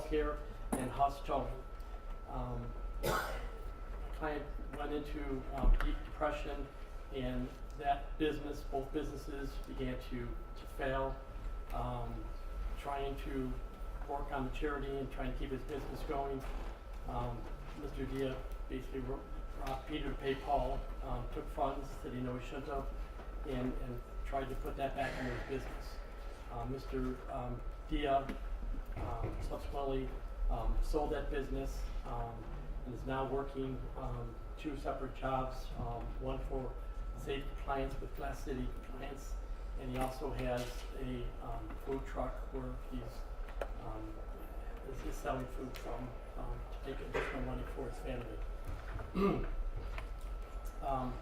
healthcare and hospitality. My client went into deep depression, and that business, both businesses, began to fail. Trying to work on the charity and trying to keep his business going. Mr. Dia basically robbed Peter to pay Paul, took funds that he knew he shouldn't have, and tried to put that back into his business. Mr. Dia subsequently sold that business and is now working 2 separate jobs, one for safe compliance with Glass City compliance, and he also has a food truck where he's is selling food from to make additional money for his family.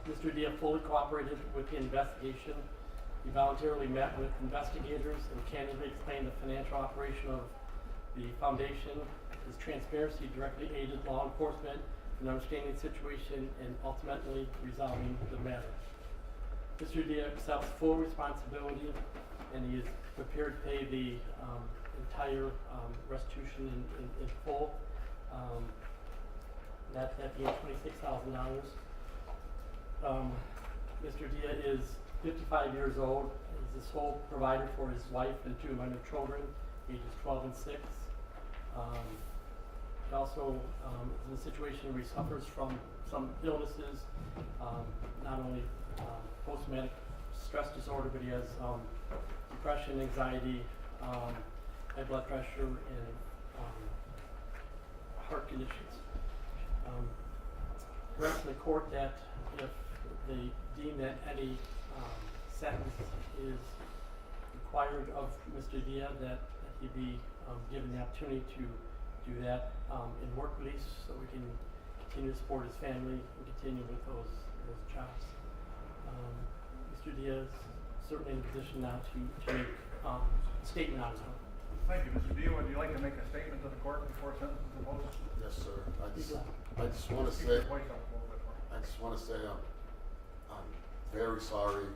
Mr. Dia fully cooperated with the investigation. He voluntarily met with investigators and candidly explained the financial operation of the foundation. His transparency directly aided law enforcement in understanding the situation and ultimately resolving the matter. Mr. Dia accepts full responsibility, and he is prepared to pay the entire restitution in full. That being $26,000. Mr. Dia is 55 years old. He's the sole provider for his wife and 2 minor children, ages 12 and 6. He also is in a situation where he suffers from some illnesses, not only post-traumatic stress disorder, but he has depression, anxiety, high blood pressure, and heart conditions. We're asking the court that if they deem that any sentence is required of Mr. Dia, that he be given the opportunity to do that in work release, so we can continue to support his family and continue with those jobs. Mr. Dia is certainly in a position now to make a statement on his own. Thank you, Mr. Dia. Would you like to make a statement to the court before sentence is imposed? Yes, sir. I just want to say, I'm very sorry.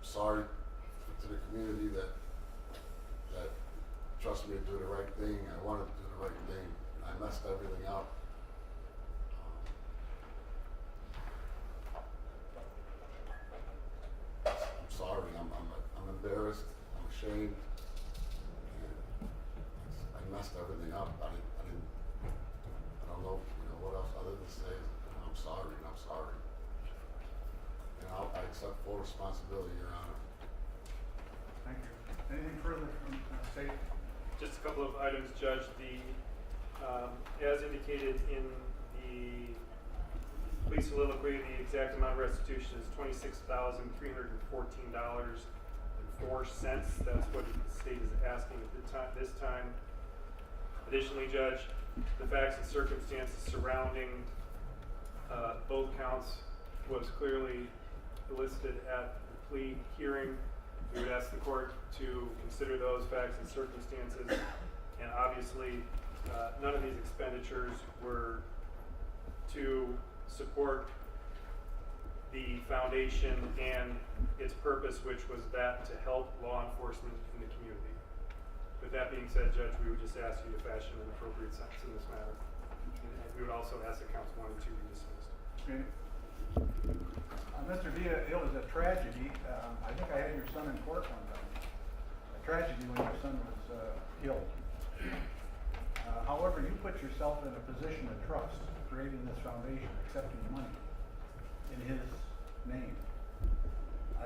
Sorry to the community that trusted me to do the right thing. I wanted to do the right thing. I messed everything up. I'm sorry. I'm embarrassed. I'm ashamed. And I messed everything up. I don't know, what else other than say, I'm sorry, and I'm sorry. And I accept full responsibility, Your Honor. Thank you. Anything further from State? Just a couple of items, Judge. As indicated in the plea soliloquy, the exact amount of restitution is $26,314.04. That's what the state is asking at this time. Additionally, Judge, the facts and circumstances surrounding both counts was clearly elicited at the plea hearing. We would ask the court to consider those facts and circumstances, and obviously none of these expenditures were to support the foundation and its purpose, which was that to help law enforcement in the community. With that being said, Judge, we would just ask you to fashion an appropriate sentence in this matter. And we would also ask that counts 1 and 2 be dismissed. Okay. Mr. Dia, it was a tragedy. I think I had your son in court one time. A tragedy when your son was killed. However, you put yourself in a position of trust, creating this foundation, accepting money in his name.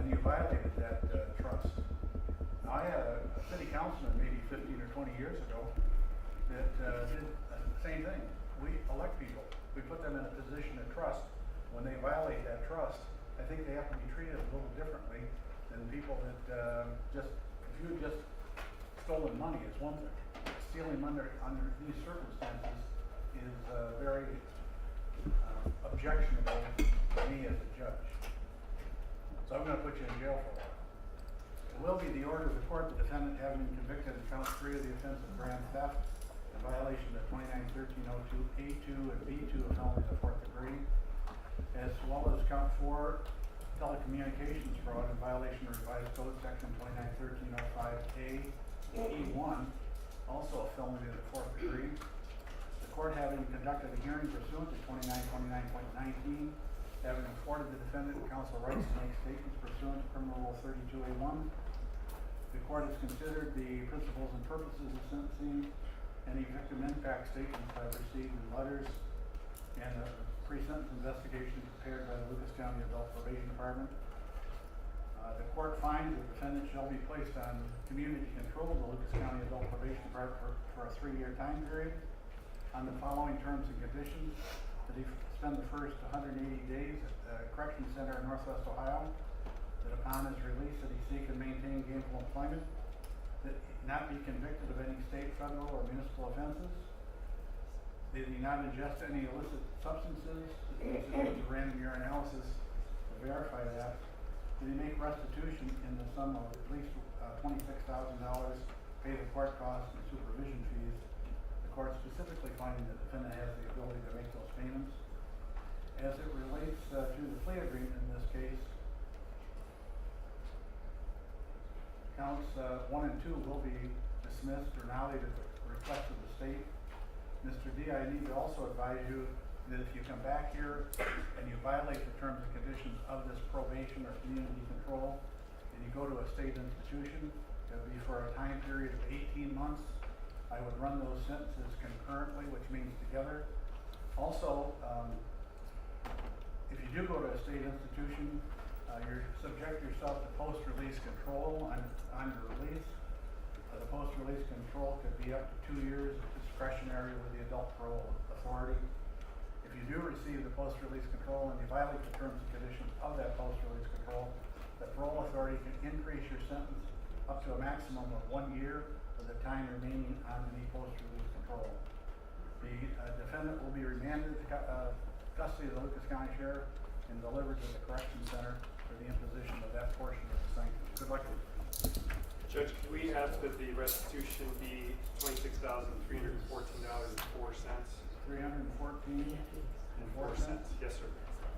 And you violated that trust. Now, I had a city councilman maybe 15 or 20 years ago that did the same thing. We elect people. We put them in a position of trust. When they violate that trust, I think they have to be treated a little differently than people that if you just stolen money is one thing. Stealing money under these circumstances is very objectionable to me as a judge. So I'm going to put you in jail for a while. It will be the order of the court, the defendant having been convicted of count 3 of the offense of grand theft in violation of 29-1302A2 and B2 of felonies of 4th degree, as well as count 4 telecommunications fraud in violation of revised code section 29-1305A E1 also a felony to the 4th degree. The court, having conducted a hearing pursuant to 2929.19, having afforded the defendant and counsel rights to make statements pursuant to criminal rule 32A1, the court has considered the principles and purposes of sentencing. Any victim impact statements I've received in letters and a pre-sentence investigation prepared by the Lucas County Adult Probation Department. The court finds the defendant shall be placed on community control of the Lucas County Adult Probation Department for a 3-year time period on the following terms and conditions: that he spend the first 180 days at the Corrections Center in Northwest Ohio, that upon his release that he seek and maintain gainful employment, that he not be convicted of any state, federal, or municipal offenses, that he not ingest any illicit substances, that he use a random urinalysis to verify that, that he make restitution in the sum of at least $26,000, pay the court costs and supervision fees. The court specifically finding the defendant has the ability to make those payments. As it relates to the plea agreement in this case, counts 1 and 2 will be dismissed or nollied at the request of the state. Mr. D, I need to also advise you that if you come back here and you violate the terms and conditions of this probation or community control, and you go to a state institution, it will be for a time period of 18 months. I would run those sentences concurrently, which means together. Also, if you do go to a state institution, you subject yourself to post-release control on your release. The post-release control could be up to 2 years, discretionary with the adult parole authority. If you do receive the post-release control and you violate the terms and conditions of that post-release control, the parole authority can increase your sentence up to a maximum of 1 year for the time remaining on any post-release control. The defendant will be remanded to custody of the Lucas County Sheriff and delivered to the Corrections Center for the imposition of that portion of the sanction. Good luck. Judge, can we ask that the restitution be $26,314.04? 314 and 4 cents. Yes, sir.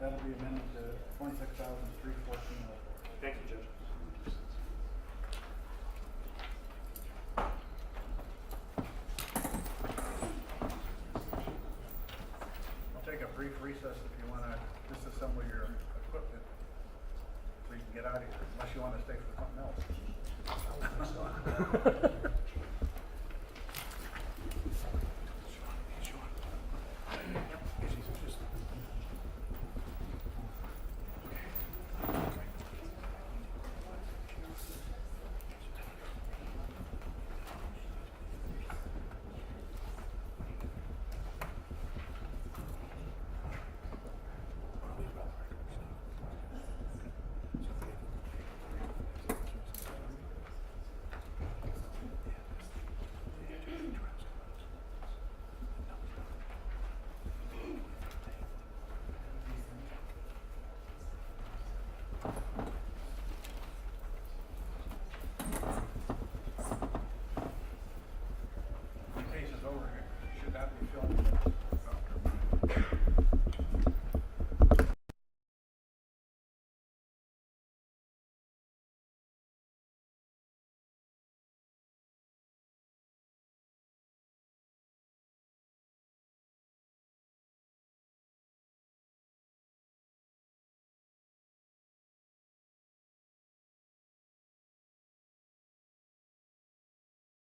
That'll be amended to 26,314. Thank you, Judge. I'll take a brief recess if you want to disassemble your equipment so you can get out of here, unless you want to stay for something else.